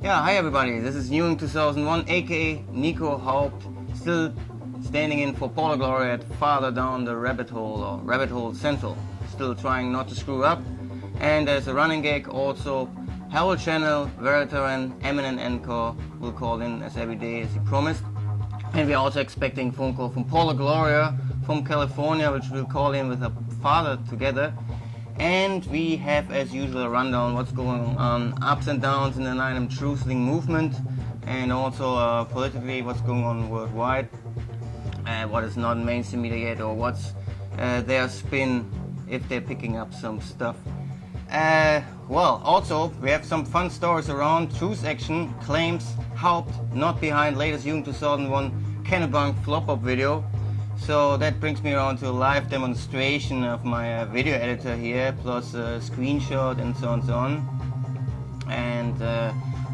Yeah, hi everybody, this is New in 2001, aka Nico Haupt, still standing in for Paulo Gloria at Farther Down the Rabbit Hole, or Rabbit Hole Central, still trying not to screw up. And as a running gag also, Harold Channel, veteran, eminent anchor, will call in as every day as he promised. And we're also expecting a phone call from Paulo Gloria from California, which will call in with her father together. And we have, as usual, a rundown what's going on, ups and downs in the 9M Truthaction movement, and also politically what's going on worldwide, what is not mainstream media yet, or what's their spin if they're picking up some stuff. Well, also we have some fun stories around. Truthaction claims Haupt not behind latest June 2001 Kennebunk Flop OP video. So that brings me around to a live demonstration of my video editor here, plus a screenshot and so on and so on. And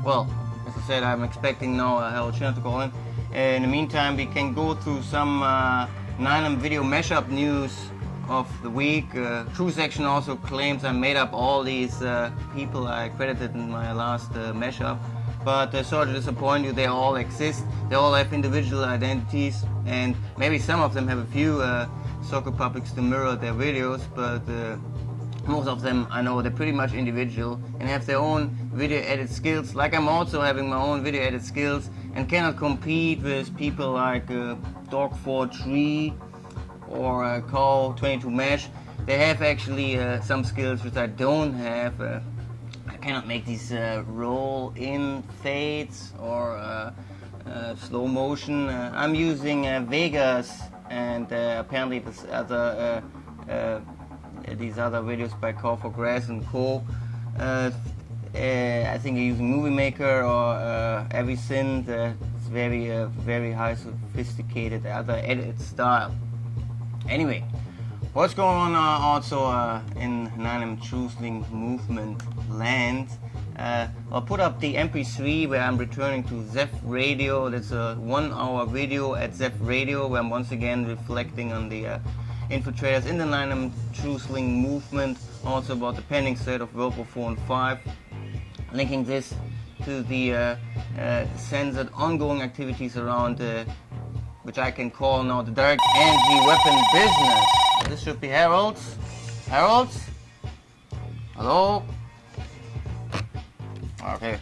well, as I said, I'm expecting now Harold Channel to call in. In the meantime, we can go through some 9M video mashup news of the week. Truthaction also claims I made up all these people I credited in my last mashup. But sorry to disappoint you, they all exist, they all have individual identities, and maybe some of them have a few soccer puppets to mirror their videos, but most of them, I know, they're pretty much individual and have their own video edit skills, like I'm also having my own video edit skills and cannot compete with people like Dog43 or Call22Mesh. They have actually some skills which I don't have. I cannot make these roll-in fades or slow motion. I'm using Vegas and apparently this other, these other videos by Call for Grass and Co. I think I'm using Movie Maker or Everysynth. It's very high sophisticated other edit style. Anyway, what's going on also in 9M Truthaction movement land? I'll put up the MP3 where I'm returning to Zeph Radio. That's a 1-hour video at Zeph Radio where I'm once again reflecting on the infiltrators in the 9M Truthaction movement, also about the pending state of WorldWar 4 and 5, linking this to the censored ongoing activities around which I can call now the direct energy weapon business. This should be Harold's. Harold's? Hello? Okay.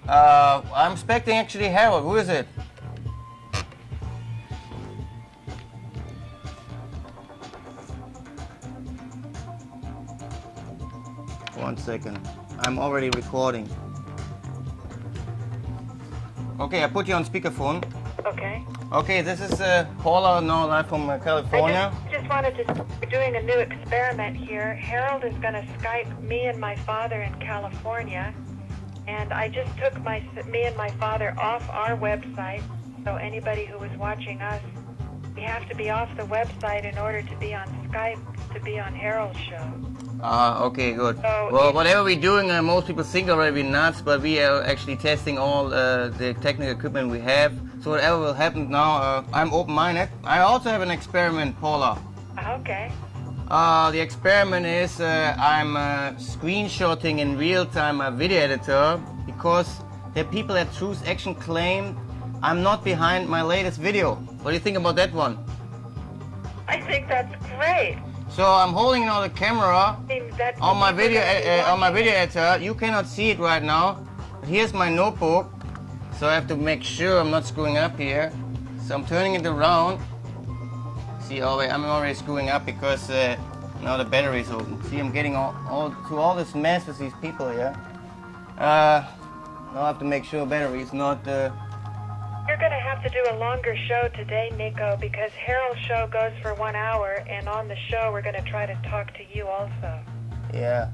I'm expecting actually Harold. Who is it? One second. I'm already recording. Okay, I put you on speakerphone. Okay. Okay, this is Paula, now live from California. I just wanted to, we're doing a new experiment here. Harold is going to Skype me and my father in California, and I just took me and my father off our website, so anybody who was watching us, we have to be off the website in order to be on Skype, to be on Harold's show. Okay, good. So well, whatever we're doing, most people think already we're nuts, but we are actually testing all the technical equipment we have. So whatever will happen now, I'm open-minded. I also have an experiment, Paula. Okay. The experiment is I'm screenshotting in real time my video editor because the people at Truthaction claim I'm not behind my latest video. What do you think about that one? I think that's great. So I'm holding now the camera on my video editor. You cannot see it right now. But here's my notebook. So I have to make sure I'm not screwing up here. So I'm turning it around. See, I'm already screwing up because now the battery is open. See, I'm getting all this mess with these people here. Now I have to make sure battery is not. You're going to have to do a longer show today, Nico, because Harold's show goes for 1 hour, and on the show we're going to try to talk to you also. Yeah.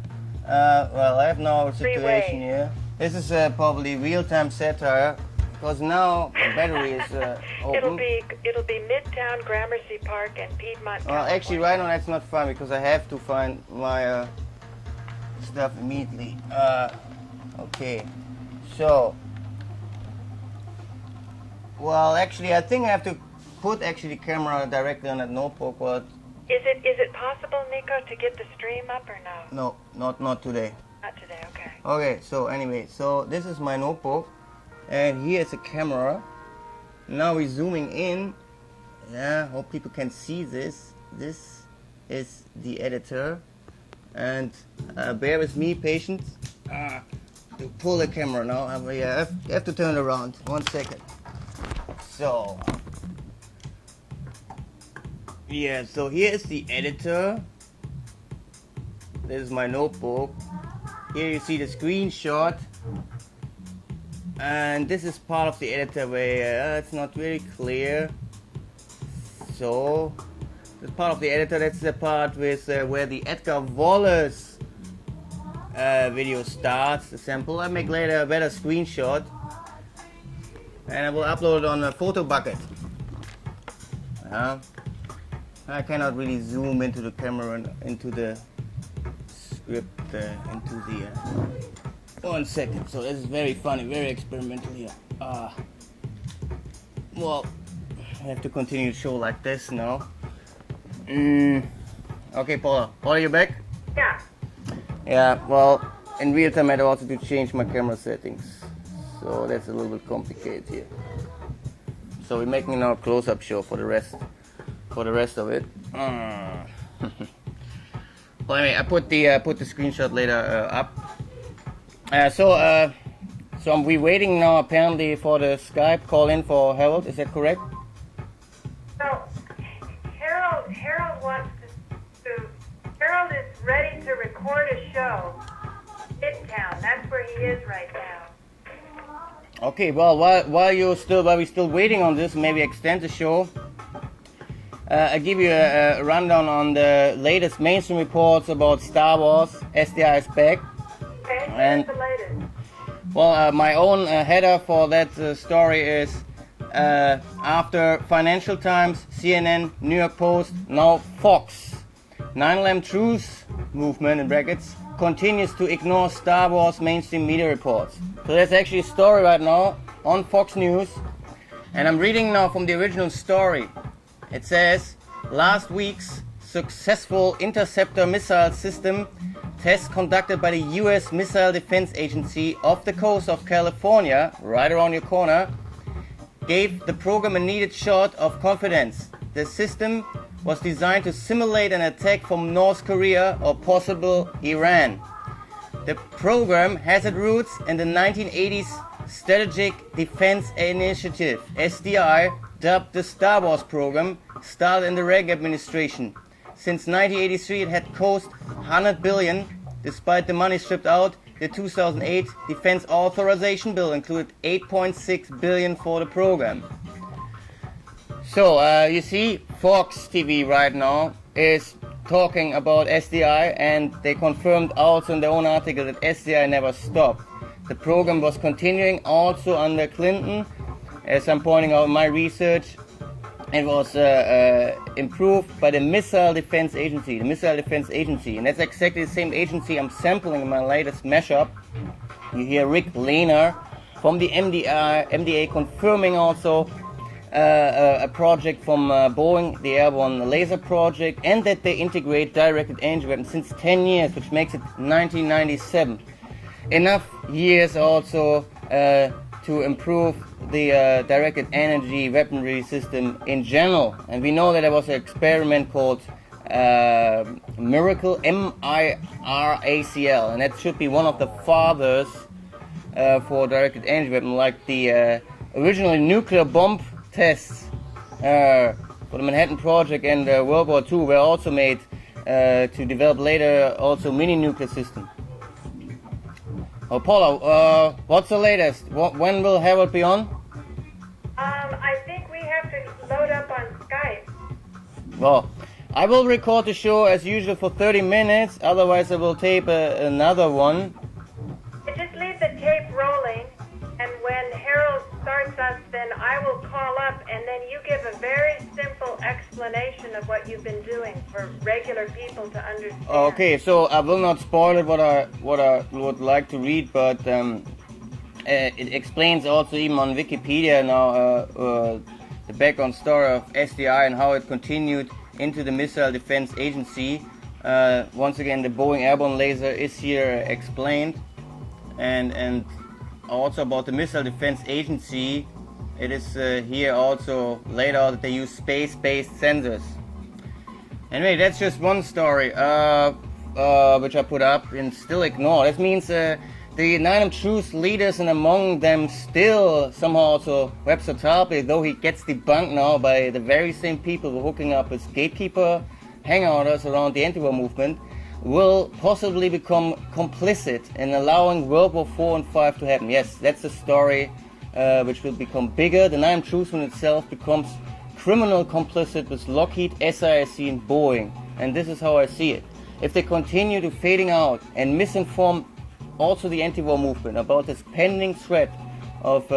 Well, I have no situation here. This is probably real-time satire, because now the battery is open. It'll be Midtown, Gramercy Park, and Piedmont. Well, California. actually, right now that's not fun because I have to find my stuff immediately. Okay. So. Well, actually, I think I have to put the camera directly on that notebook. But is it possible, Nico, to get the stream up or no? No, not today. Not today, okay. Okay, so anyway, so this is my notebook, and here's a camera. Now we're zooming in. Yeah, hope people can see this. This is the editor, and bear with me, patience. To pull the camera now. I have to turn it around. 1 second. So, yeah, so here is the editor. This is my notebook. Here you see the screenshot, and this is part of the editor where it's not very clear. So, the part of the editor, that's the part with where the Edgar Wallace video starts, the sample. I make later a better screenshot, and I will upload it on a photo bucket. I cannot really zoom into the camera and into the script, into the 1 second. So this is very funny, very experimental here. Well, I have to continue to show like this now. Okay, Paula, you back? Yeah. Yeah, well, in real time I had also to change my camera settings, so that's a little bit complicated here. So we're making now a close-up show for the rest of it. Well, anyway, I put the screenshot later up. So we're waiting now apparently for the Skype call in for Harold. Is that correct? So Harold wants to. Harold is ready to record a show in town. That's where he is right now. Okay. Well, while we're still waiting on this, maybe extend the show. I give you a rundown on the latest mainstream reports about Star Wars. SDI is back. Okay, And what's the latest? well, my own header for that story is after Financial Times, CNN, New York Post, now Fox. 9/11 Truth Movement in brackets continues to ignore Star Wars Mainstream Media Reports. So there's actually a story right now on Fox News, and I'm reading now from the original story. It says, last week's successful interceptor missile system test conducted by the US Missile Defense Agency off the coast of California, right around your corner, gave the program a needed shot of confidence. The system was designed to simulate an attack from North Korea or possible Iran. The program has its roots in the 1980s Strategic Defense Initiative, SDI, dubbed the Star Wars program, started in the Reagan administration. Since 1983 it had cost $100 billion. Despite the money stripped out, the 2008 Defense Authorization Bill included $8.6 billion for the program. So you see, Fox TV right now is talking about SDI, and they confirmed also in their own article that SDI never stopped. The program was continuing also under Clinton. As I'm pointing out in my research, it was improved by the Missile Defense Agency, and that's exactly the same agency I'm sampling in my latest mashup. You hear Rick Lehner from the MDA confirming also a project from Boeing, the Airborne Laser Project, and that they integrate directed energy weapons since 10 years, which makes it 1997. Enough years also to improve the directed energy weaponry system in general. And we know that there was an experiment called Miracle, MIRACL, and that should be one of the fathers for directed energy weapon, like the original nuclear bomb tests for the Manhattan Project and World War II were also made to develop later also mini nuclear system. Oh, Paula, what's the latest? When will Harold be on? I think we have to load up on Skype. Well, I will record the show as usual for 30 minutes, otherwise I will tape another one. Just leave the tape rolling, and when Harold starts us, then I will call up, and then you give a very simple explanation of what you've been doing for regular people to understand. Okay, so I will not spoil it what I would like to read, but it explains also even on Wikipedia now the background story of SDI and how it continued into the Missile Defense Agency Once again, the Boeing airborne laser is here explained, and also about the Missile Defense Agency. It is here also laid out that they use space-based sensors. Anyway, that's just one story which I put up and still ignore. That means the Nine Truth leaders, and among them still somehow also Webster Tarpley, though he gets debunked now by the very same people who are hooking up with gatekeeper hangouters around the anti-war movement, will possibly become complicit in allowing World War 4 and 5 to happen. Yes, that's a story which will become bigger. The Nine Truths itself becomes criminal complicit with Lockheed, SAIC and Boeing. And this is how I see it. If they continue to fading out and misinform also the anti-war movement about this pending threat of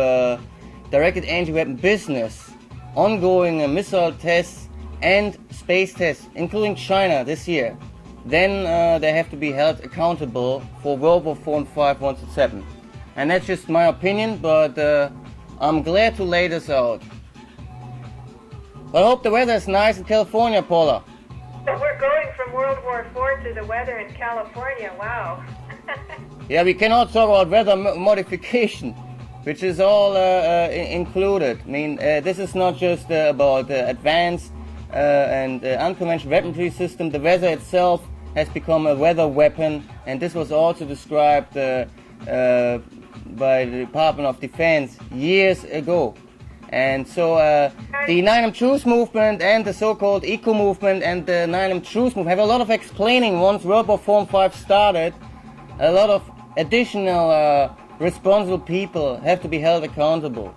directed anti-weapon business, ongoing missile tests and space tests, including China this year, then they have to be held accountable for World War 4 and 5 once it's happened. And that's just my opinion, but I'm glad to lay this out. But I hope the weather is nice in California, Paula. So we're going from World War 4 to the weather in California, wow. Yeah, we cannot talk about weather modification, which is all included. I mean, this is not just about advanced and unconventional weaponry system. The weather itself has become a weather weapon, and this was also described by the Department of Defense years ago. And so the 9/11 Truth movement and the so-called eco movement and the 9/11 Truth movement have a lot of explaining. Once World War 4 and 5 started, a lot of additional responsible people have to be held accountable.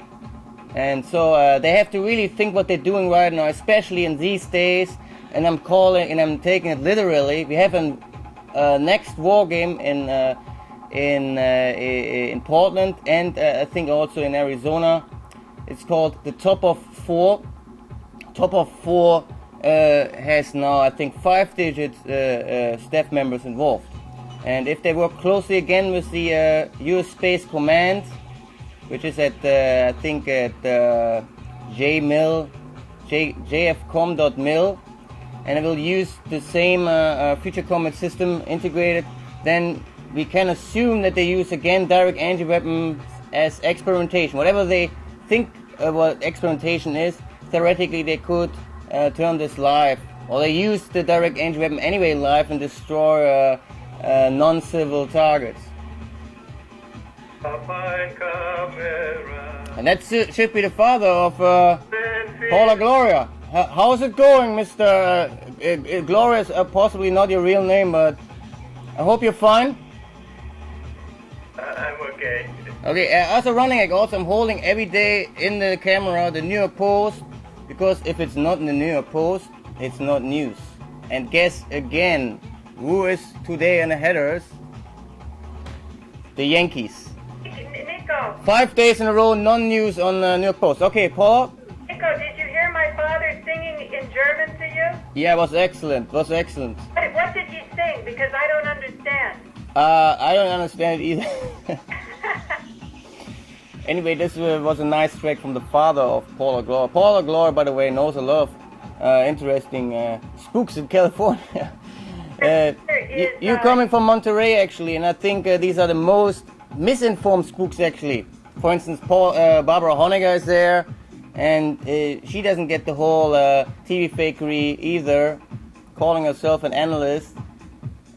And so they have to really think what they're doing right now, especially in these days. And I'm taking it literally. We have a next war game in Portland and I think also in Arizona. It's called the Top of Four. Top of Four has now, I think, 5-digit staff members involved. And if they work closely again with the US Space Command, which is at, I think, at jfcom.mil, and it will use the same Future Combat System integrated, then we can assume that they use again direct anti-weapons as experimentation. Whatever they think what experimentation is, theoretically they could turn this live, or they use the direct anti-weapon anyway live and destroy non-civil targets. And that should be the father of Paulo Gloria. How's it going, Mr. Gloria is possibly not your real name, but I hope you're fine. I'm okay. Okay, as a running gag, also I'm holding every day in the camera the New York Post, because if it's not in the New York Post, it's not news. And guess again, who is today in the headers? The Yankees. Nico. 5 days in a row, non-news on New York Post. Okay, Paul? Nico, did you hear my father singing in German to you? Yeah, it was excellent. What did he sing? Because I don't understand. I don't understand it either. Anyway, this was a nice track from the father of Paulo Gloria. Paulo Gloria, by the way, knows a lot of interesting spooks in California. You're coming from Monterey, actually, and I think these are the most misinformed spooks, actually. For instance, Barbara Honegger is there, and she doesn't get the whole TV fakery either, calling herself an analyst.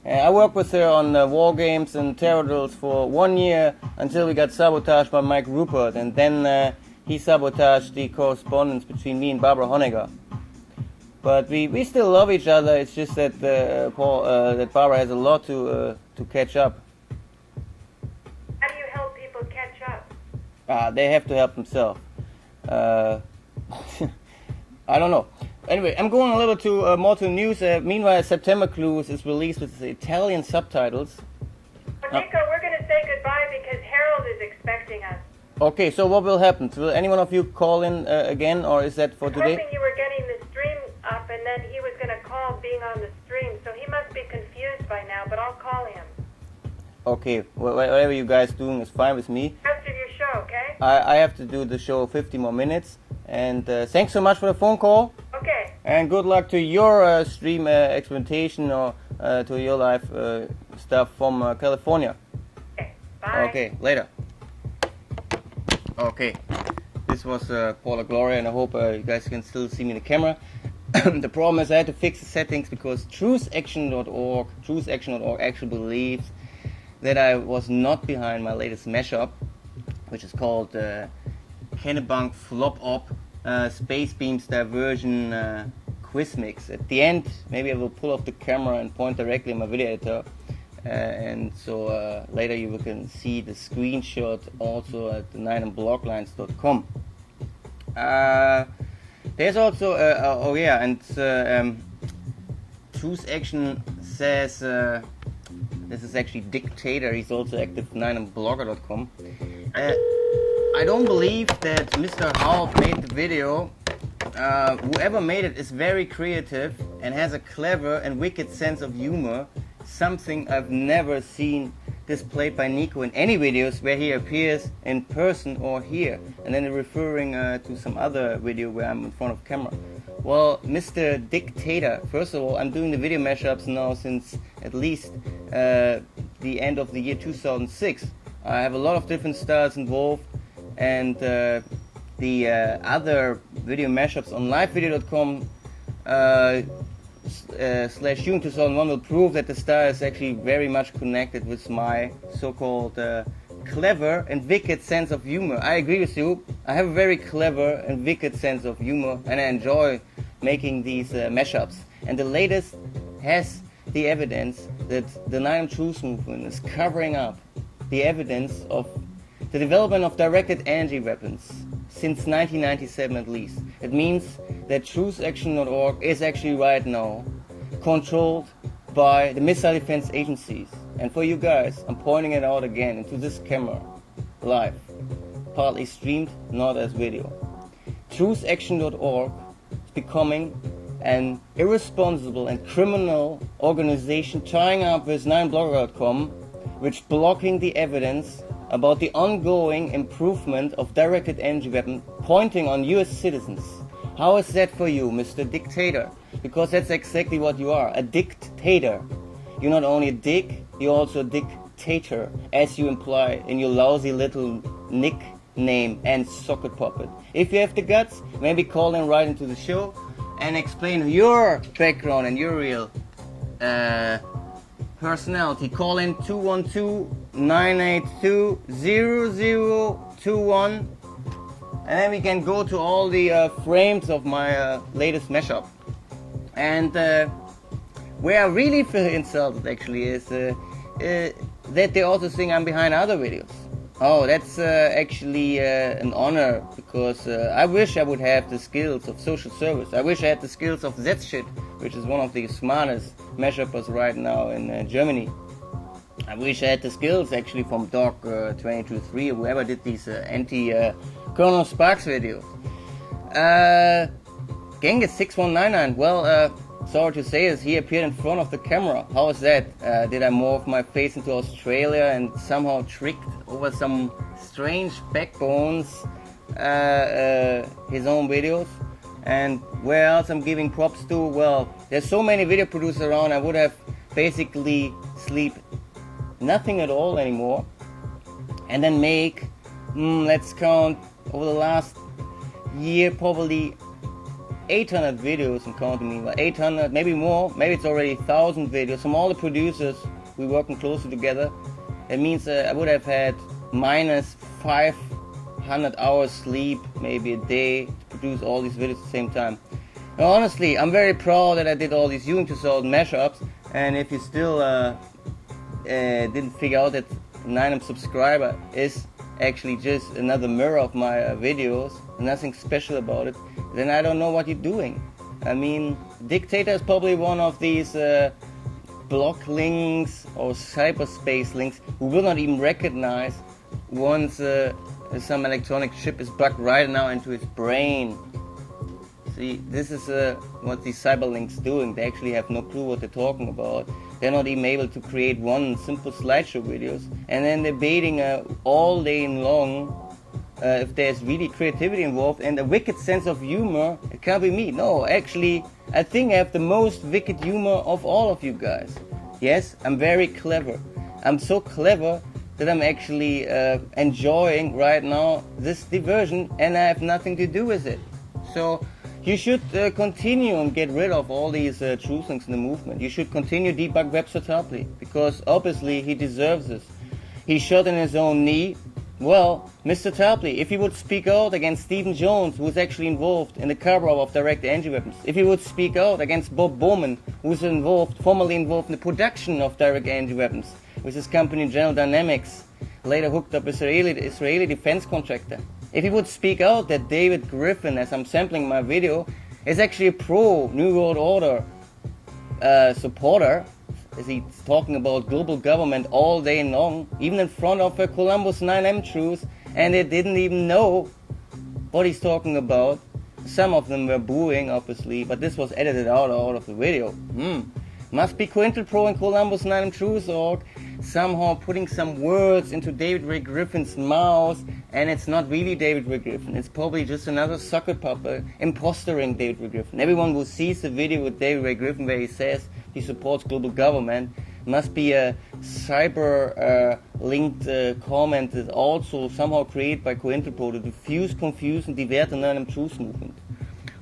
I worked with her on war games and terror drills for 1 year until we got sabotaged by Mike Rupert, and then he sabotaged the correspondence between me and Barbara Honegger. But we still love each other. It's just that that Barbara has a lot to catch up. How do you help people catch up? They have to help themselves. I don't know. Anyway, I'm going a little to more to news. Meanwhile, September Clues is released with Italian subtitles. Well, Nico, we're going to say goodbye because Harold is expecting us. Okay, so what will happen? Will any one of you call in again, or is that for today? I'm hoping you were getting the stream up, and then he was going to call being on the stream, so he must be confused by now, but I'll call him. Okay, whatever you guys doing is fine with me. Rest of your show, okay? I have to do the show 50 more minutes, and thanks so much for the phone call. Okay. And good luck to your stream experimentation or to your live stuff from California. Okay, bye. Okay, later. Okay, this was Paulo Gloria, and I hope you guys can still see me in the camera. The problem is I had to fix the settings because Truthaction.org actually believes that I was not behind my latest mashup, which is called Kennebunk Flop OP Space Beams Diversion Quiz Mix. At the end, maybe I will pull off the camera and point directly at my video editor, and so later you can see the screenshot also at the 9bloglines.com. There's also, oh yeah, and Truthaction says, this is actually Dictator, he's also active at 9blogger.com. I don't believe that Mr. Haupt made the video. Whoever made it is very creative and has a clever and wicked sense of humor, something I've never seen displayed by Nico in any videos where he appears in person or here, and then referring to some other video where I'm in front of camera. Well, Mr. Dictator, first of all, I'm doing the video mashups now since at least the end of the year 2006. I have a lot of different styles involved, and the other video mashups on livevideo.com / June 2001 will prove that the style is actually very much connected with my so-called clever and wicked sense of humor. I agree with you. I have a very clever and wicked sense of humor, and I enjoy making these mashups. And the latest has the evidence that the 9 Truth movement is covering up the evidence of the development of directed energy weapons since 1997 at least. It means that Truthaction.org is actually right now controlled by the missile defense agencies. And for you guys, I'm pointing it out again into this camera, live, partly streamed, not as video. Truthaction.org is becoming an irresponsible and criminal organization tying up with 9blogger.com, which blocking the evidence about the ongoing improvement of directed energy weapons pointing on US citizens. How is that for you, Mr. Dictator? Because that's exactly what you are, a dictator. You're not only a dick, you're also a dictator, as you imply in your lousy little nickname and socket puppet. If you have the guts, maybe call in right into the show and explain your background and your real personality. Call in 212-982-0021, and then we can go to all the frames of my latest mashup. And where I really feel insulted actually is that they also think I'm behind other videos. Oh, that's actually an honor, because I wish I would have the skills of social service. I wish I had the skills of that shit, which is one of the smartest mashuppers right now in Germany. I wish I had the skills actually from Doc 223 or whoever did these anti-Colonel Sparks videos. Genghis 6199, well, sorry to say this, he appeared in front of the camera. How is that? Did I morph my face into Australia and somehow tricked over some strange backbones his own videos? And where else I'm giving props to? Well, there's so many video producers around, I would have basically sleep nothing at all anymore, and then make, let's count, over the last year probably 800 videos, and counting me, 800, maybe more, maybe it's already 1,000 videos from all the producers. We're working closely together. That means I would have had minus 500 hours sleep, maybe a day, to produce all these videos at the same time. Now, honestly, I'm very proud that I did all these June 2000 mashups, and if you still didn't figure out that 9M subscriber is actually just another mirror of my videos, nothing special about it, then I don't know what you're doing. I mean, Dictator is probably one of these block links or cyberspace links who will not even recognize once some electronic chip is bugged right now into his brain. See, this is what these cyber links doing. They actually have no clue what they're talking about. They're not even able to create one simple slideshow videos, and then they're baiting all day long if there's really creativity involved and a wicked sense of humor, it can't be me. No, actually, I think I have the most wicked humor of all of you guys. Yes, I'm very clever. I'm so clever that I'm actually enjoying right now this diversion, and I have nothing to do with it. So you should continue and get rid of all these truthlings in the movement. You should continue debug Webster Tarpley, because obviously he deserves this. He shot in his own knee. Well, Mr. Tarpley, if he would speak out against Stephen Jones, who was actually involved in the cover-up of direct energy weapons, if he would speak out against Bob Bowman, who was formerly involved in the production of direct energy weapons, with his company General Dynamics, later hooked up with Israeli defense contractor. If he would speak out that David Griffin, as I'm sampling my video, is actually a pro-New World Order supporter, as he's talking about global government all day long, even in front of a Columbus 9M truth, and they didn't even know what he's talking about. Some of them were booing, obviously, but this was edited out of the video. Must be Cointelpro and Columbus 9M truth org somehow putting some words into David Ray Griffin's mouth, and it's not really David Ray Griffin. It's probably just another socket puppet impostering David Ray Griffin. Everyone who sees the video with David Ray Griffin where he says he supports global government must be a cyber-linked comment that also somehow created by Cointelpro to diffuse, confuse, and divert the 9M truth movement.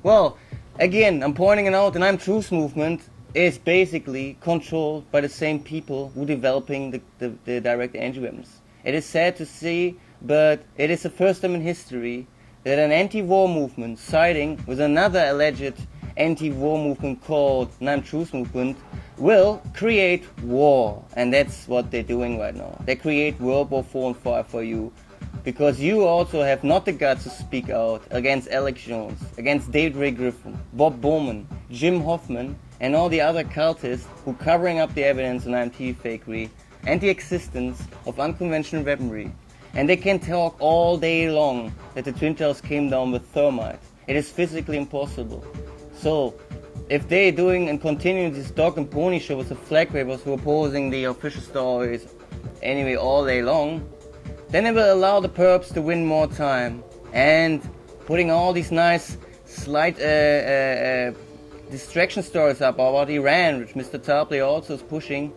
Well, again, I'm pointing it out, the 9M truth movement is basically controlled by the same people who are developing the direct energy weapons. It is sad to see, but it is the first time in history that an anti-war movement siding with another alleged anti-war movement called 9M Truth Movement will create war. And that's what they're doing right now. They create World War 4 and 5 for you, because you also have not the guts to speak out against Alex Jones, against David Ray Griffin, Bob Bowman, Jim Hoffman, and all the other cultists who covering up the evidence on IMT fakery and the existence of unconventional weaponry. And they can talk all day long that the Twin Towers came down with thermite. It is physically impossible. So, if they're doing and continuing this dog and pony show with the flag wavers who are opposing the official stories anyway all day long, then it will allow the perps to win more time, and putting all these nice slight distraction stories up about Iran, which Mr. Tarpley also is pushing,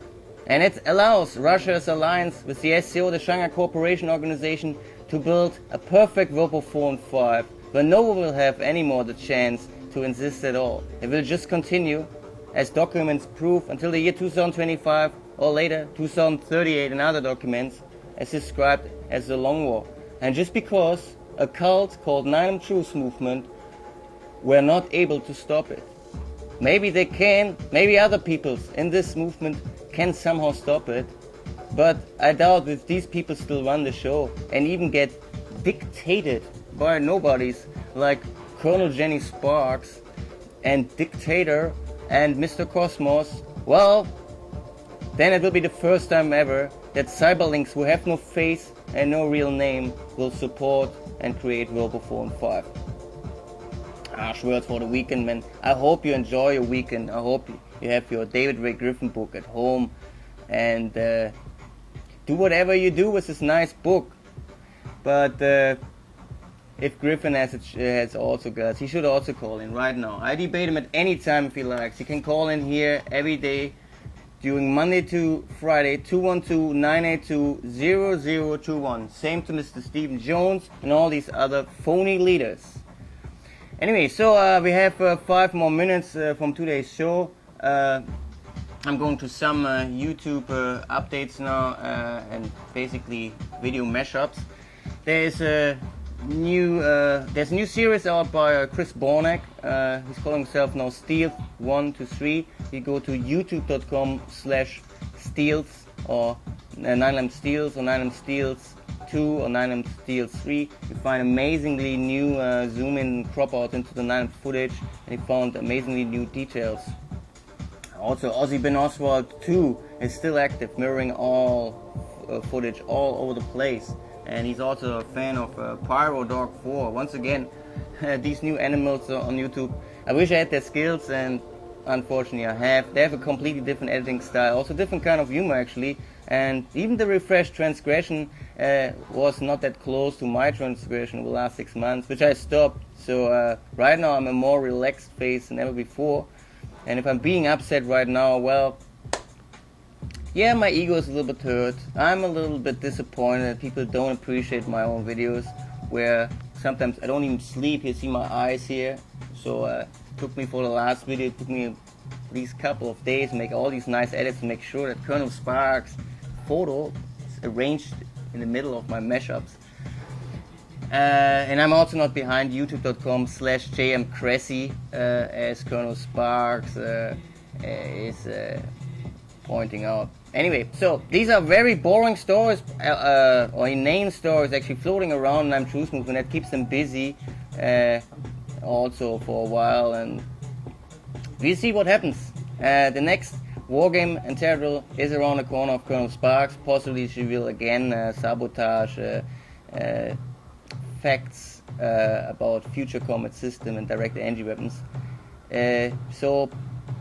and it allows Russia's alliance with the SCO, the Shanghai Cooperation Organization, to build a perfect World War 4 and 5, where no one will have any more the chance to insist at all. It will just continue, as documents prove, until the year 2025 or later 2038 in other documents, as described as the Long War. And just because a cult called 9M Truth Movement were not able to stop it. Maybe they can, maybe other people in this movement can somehow stop it, but I doubt if these people still run the show and even get dictated by nobodies like Colonel Jenny Sparks and Dictator and Mr. Cosmos. Well, then it will be the first time ever that cyberlinks who have no face and no real name will support and create World War 4 and 5. Harsh words for the weekend, man. I hope you enjoy your weekend. I hope you have your David Ray Griffin book at home, and do whatever you do with this nice book. But if Griffin has also guts, he should also call in right now. I debate him at any time if he likes. He can call in here every day during Monday to Friday, 212-982-0021. Same to Mr. Stephen Jones and all these other phony leaders. Anyway, so we have 5 more minutes from today's show. I'm going to some YouTube updates now and basically video mashups. There's a new series out by Chris Bornak. He's calling himself now Stealth123. You go to youtube.com/Stealth or 9M Steals or 9M Steals 2 or 9M Steals 3. You find amazingly new zoom in crop out into the 9M footage, and he found amazingly new details. Also, Ozzy Ben Oswald 2 is still active, mirroring all footage all over the place. And he's also a fan of Pyro Dog 4. Once again, these new animals on YouTube. I wish I had their skills, and unfortunately I have. They have a completely different editing style, also different kind of humor actually. and even the refreshed transgression was not that close to my transgression over the last 6 months, which I stopped. So right now I'm a more relaxed phase than ever before, and if I'm being upset right now, well, yeah, my ego is a little bit hurt. I'm a little bit disappointed that people don't appreciate my own videos, where sometimes I don't even sleep. You see my eyes here. So it took me for the last video, it took me these couple of days to make all these nice edits to make sure that Colonel Sparks' photo is arranged in the middle of my mashups. And I'm also not behind youtube.com/jmcressy as Colonel Sparks is pointing out. Anyway, so these are very boring stories, or inane stories actually floating around in I'm Truth Movement that keeps them busy also for a while, and we'll see what happens. The next wargame and territorial is around the corner of Colonel Sparks. Possibly she will again sabotage facts about future combat system and direct energy weapons. So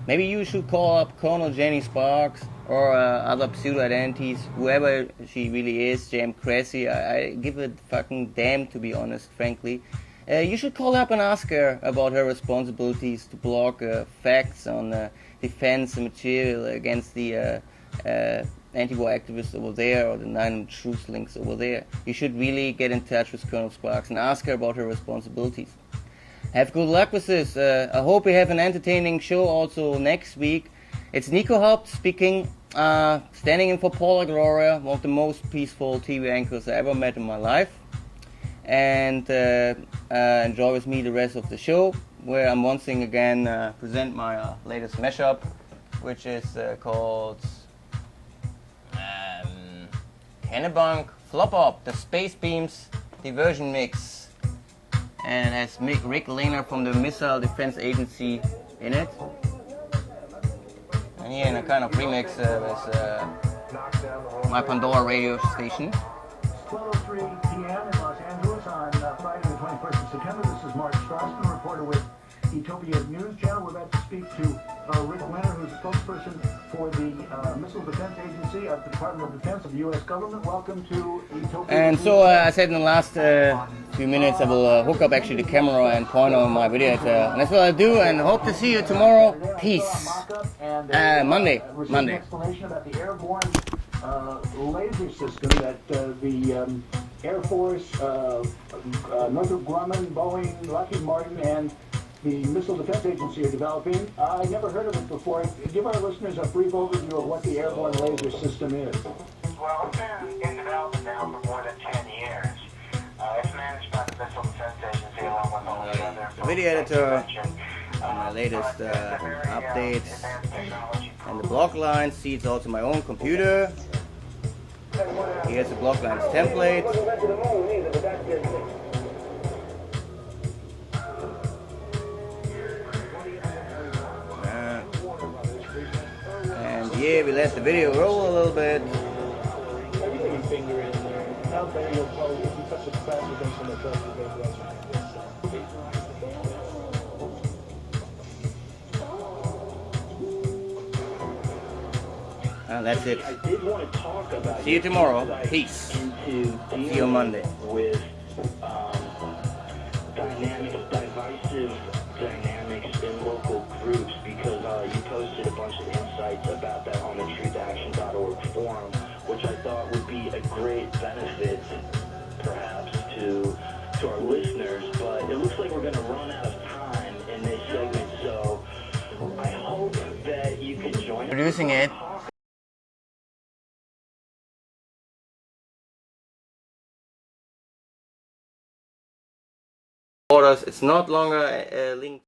maybe you should call up Colonel Jenny Sparks or other pseudo-identities, whoever she really is, J.M. Cressy. I give a fucking damn, to be honest, frankly. You should call up and ask her about her responsibilities to block facts on defense material against the anti-war activists over there, or the 9 truth links over there. You should really get in touch with Colonel Sparks and ask her about her responsibilities. Have good luck with this. I hope we have an entertaining show also next week. It's Nico Haupt speaking, standing in for Paula Gloria, one of the most peaceful TV anchors I ever met in my life. And enjoy with me the rest of the show, where I'm once again present my latest mashup, which is called Kennebunk Flop OP, the Space Beams Diversion Mix, and it has Rick Lehner from the Missile Defense Agency in it. And here in a kind of remix with my Pandora radio station. 12:03 p.m. in Los Angeles on Friday the 21st of September. This is Mark Strassman, reporter with Ethiopia News Channel. We're about to speak to Rick Lehner, who's a spokesperson for the Missile Defense Agency of the Department of Defense of the U.S. government. Welcome to Ethiopia. And so I said in the last few minutes I will hook up actually the camera and point on my video. And that's what I'll do, and hope to see you tomorrow. Peace. Monday. Explanation about the airborne laser system that the Air Force, Northrop Grumman, Boeing, Lockheed Martin, and the Missile Defense Agency are developing. I never heard of it before. Give our listeners a brief overview of what the airborne laser system is. Well, it's been in development now for more than 10 years. It's managed by the Missile Defense Agency along with all the other... Video editor, my latest updates, and the block lines. See, it's also my own computer. Here's the block lines template. And yeah, we let the video roll a little bit. And that's it. I did want to talk about see you tomorrow. Peace. See you on Monday. With divisive dynamics in local groups, because you posted a bunch of insights about that on the Truthaction.org forum, which I thought would be a great benefit, perhaps, to our listeners. But it looks like we're going to run out of time in this segment, so I hope that you can join us. Producing it. It's not longer linked.